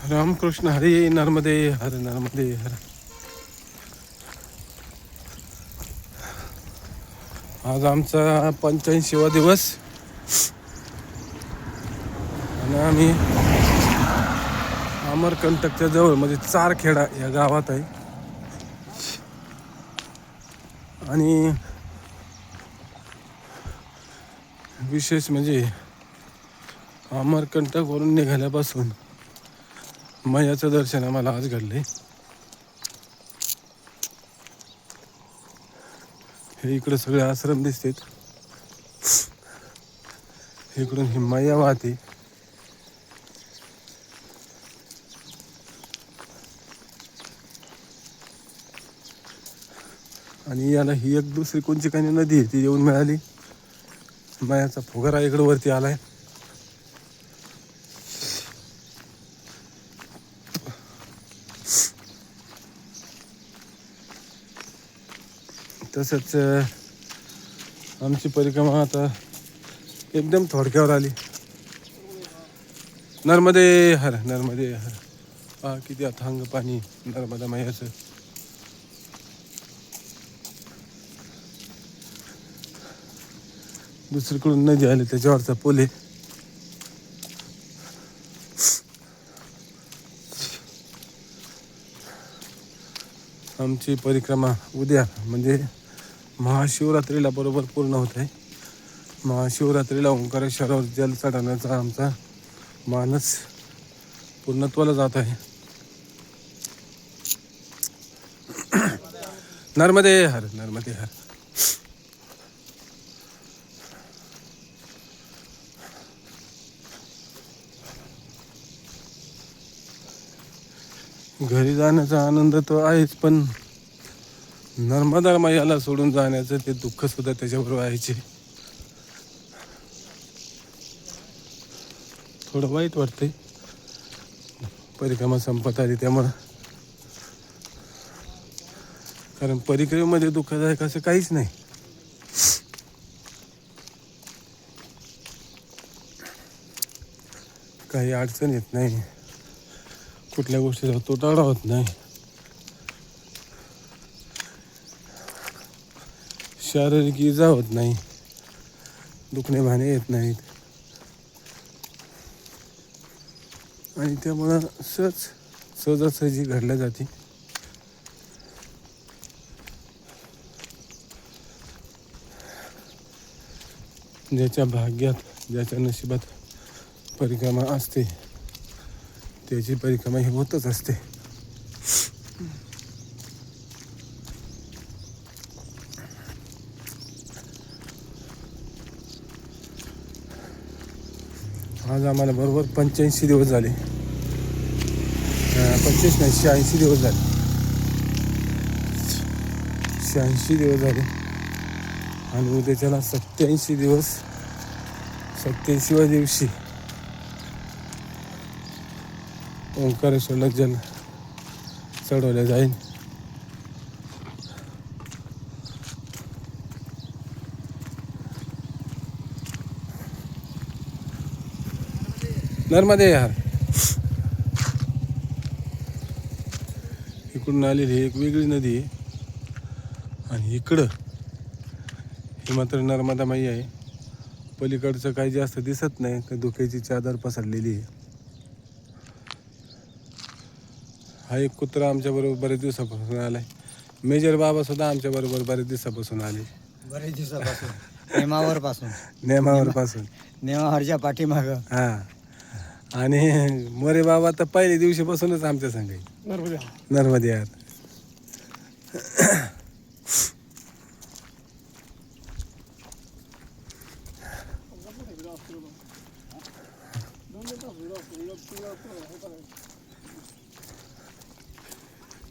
रामकृष्ण हरी. नर्मदे हर, नर्मदे हर. आज आमचा 85वा दिवस आणि आम्ही अमरकंटकच्या जवळ म्हणजे चारखेडा या गावात आहे. आणि विशेष म्हणजे अमरकंटकवरून निघाल्यापासून मैयाचं दर्शन आम्हाला आज घडले. हे इकडे सगळे आश्रम दिसतात. इकडून ही मैया वाहते. आणि याला ही एक दुसरी कोणची काही नदी आहे ती येऊन मिळाली. मैयाचा फुगारा इकडे वरती आलाय. तसंच आमची परिक्रमा आता एकदम थोडक्यावर आली. नर्मदे हर, नर्मदे हर. पहा किती अथांग पाणी नर्मदा मैयाचं. दुसरीकडून नदी आली त्याच्यावरचा पूल आहे. आमची परिक्रमा उद्या म्हणजे महाशिवरात्रीला बरोबर पूर्ण होत आहे. महाशिवरात्रीला ओंकारेश्वरावर जल चढवण्याचा आमचा मानस पूर्णत्वाला जात आहे. नर्मदे हर, नर्मदे हर. घरी जाण्याचा आनंद तो आहेच, पण नर्मदा मैयाला सोडून जाण्याचं ते दुःख सुद्धा त्याच्याबरोबर आहेचे. थोडं वाईट वाटतंय परिक्रमा संपत आली त्यामुळं. कारण परिक्रमेमध्ये दुःखदायक असं काहीच नाही. काही अडचण येत नाही, कुठल्या गोष्टीचा तोटाडा होत नाही, शारीरिक इजा होत नाही, दुखणे भाणे येत नाहीत. आणि त्यामुळं सहजासहजी घडल्या जाते. ज्याच्या भाग्यात ज्याच्या नशिबात परिक्रमा असते त्याची परिक्रमा ही होतच असते. आज आम्हाला बरोबर 85 दिवस झाले. 85 नाही, 86 दिवस झाले. 86 दिवस झाले आणि उद्याच्याला 87 दिवस. 87व्या दिवशी ओंकारेश्वरला जल चढवल्या जाईल. नर्मदे यार. इकडून आलेली एक वेगळी नदी आहे आणि इकडं ही मात्र नर्मदा मैया आहे. पलीकडचं काही जास्त दिसत नाही, तर धुक्याची चादर पसरलेली आहे. हा एक कुत्रा आमच्याबरोबर बरेच दिवसापासून आलाय. मेजर बाबा सुद्धा आमच्याबरोबर बरेच दिवसापासून आले. बरेच दिवसापासून नेमावर पासून नेमावरच्या पाठीमाग. हां. आणि मोरे बाबा तर पहिल्या दिवशीपासूनच आमच्या संग आहे. नर्मदे यार.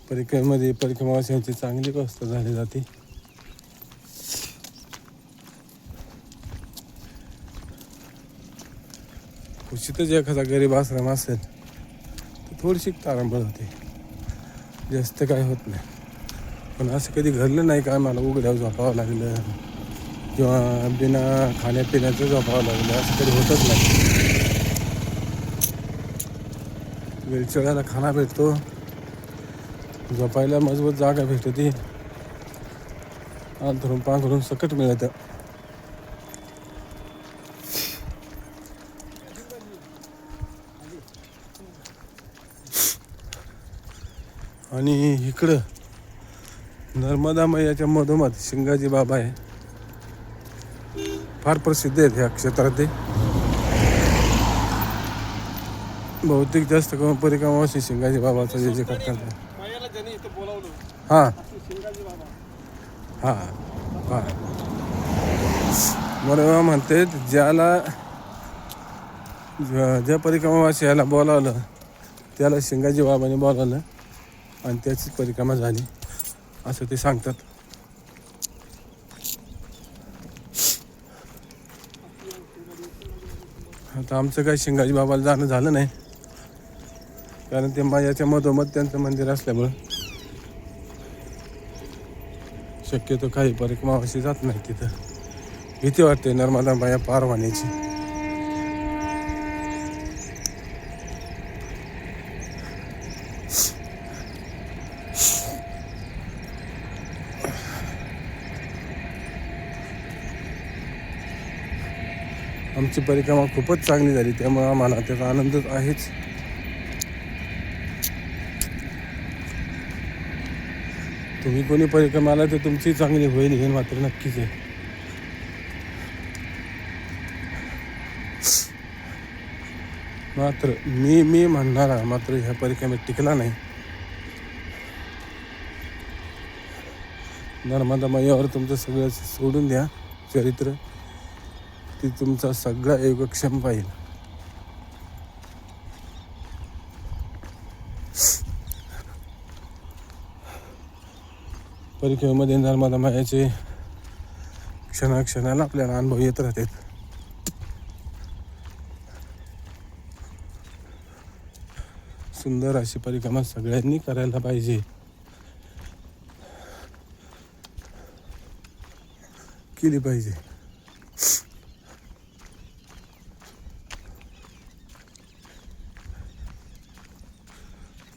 परिक्रमेमध्ये परिक्रमावासियांची चांगली व्यवस्था झाली जाते. क्वचितच एखादा गरीब आश्रम असेल तर थोडीशी तारांबळ होते, जास्त काय होत नाही. पण असं कधी घडलं नाही का आम्हाला उघड्यावर झोपावं लागलं किंवा बिना खाण्यापिण्याचं झोपावं लागलं, असं कधी होतच नाही. घरी चढायला खाना भेटतो, झोपायला मजबूत जागा भेटते, अंथरून पांघरून सकट मिळतं. आणि इकडं नर्मदा मैयाच्या मधोमध शिंगाजी बाबा आहे, फार प्रसिद्ध आहेत ह्या क्षेत्रात. ते बहुतेक जास्त करून परिक्रमावासी शिंगाजी बाबाचा जे करतात. हां हां हां बरोबर म्हणते. ज्या परिक्रमावासी याला बोलावलं त्याला शिंगाजी बाबाने बोलावलं आणि त्याचीच परिक्रमा झाली असं ते सांगतात. आता आमचं काही शिंगाजी बाबाला जाणं झालं नाही, कारण ते मायाच्या मधोमध त्यांचं मंदिर असल्यामुळं शक्यतो काही परिक्रमावासी जात नाही तिथं. भीती वाटते नर्मदा माया पार होण्याची. आमची परिक्रमा खूपच चांगली झाली, त्यामुळे आम्हाला त्याचा आनंदच आहेच. तुम्ही कोणी परिक्रमाला तर तुमची चांगली होईल हे मात्र नक्कीच आहे. मात्र मी म्हणणारा मात्र ह्या परिक्रमेत टिकला नाही. नर्मदा मैयावर तुमचं सगळं सोडून द्या चरित्र, ती तुमचा सगळा योगक्षम पाहिजे. परिक्रमेमध्ये नर्मदा मायाचे क्षणाक्षणाला आपल्याला अनुभव येत राहतात. सुंदर अशी परिक्रमा सगळ्यांनी करायला पाहिजे, केली पाहिजे.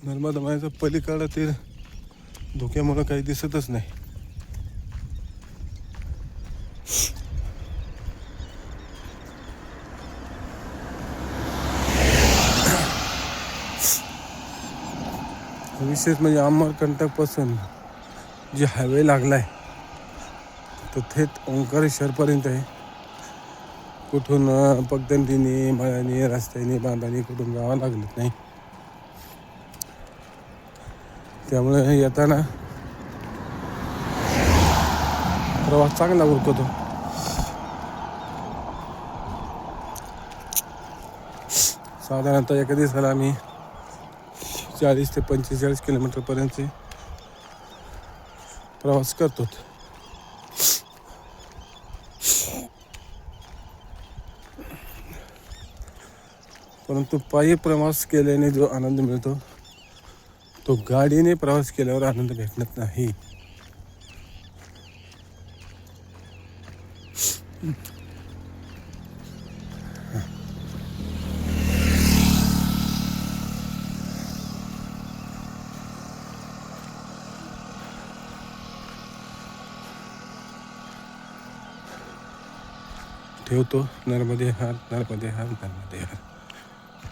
नर्मदा मायाचा पलीकडं ते धोक्यामुळं काही दिसतच नाही. विशेष म्हणजे अमरकंटकपासून जे हायवे लागलाय तो थेट ओंकारेश्वरपर्यंत आहे. कुठून पगदंडीने मळ्याने रस्त्याने बांधाने कुठून जावं लागत नाही. त्यामुळे येताना प्रवास चांगला उरकतो. साधारणतः एका दिवसाला आम्ही 40 ते 45 किलोमीटरपर्यंतचे प्रवास करतो. परंतु पायी प्रवास केल्याने जो आनंद मिळतो तो गाडीने प्रवास केल्यावर आनंद भेटत नाही. ठेवतो. नर्मदे हर, नर्मदे हर, नर्मदे हर.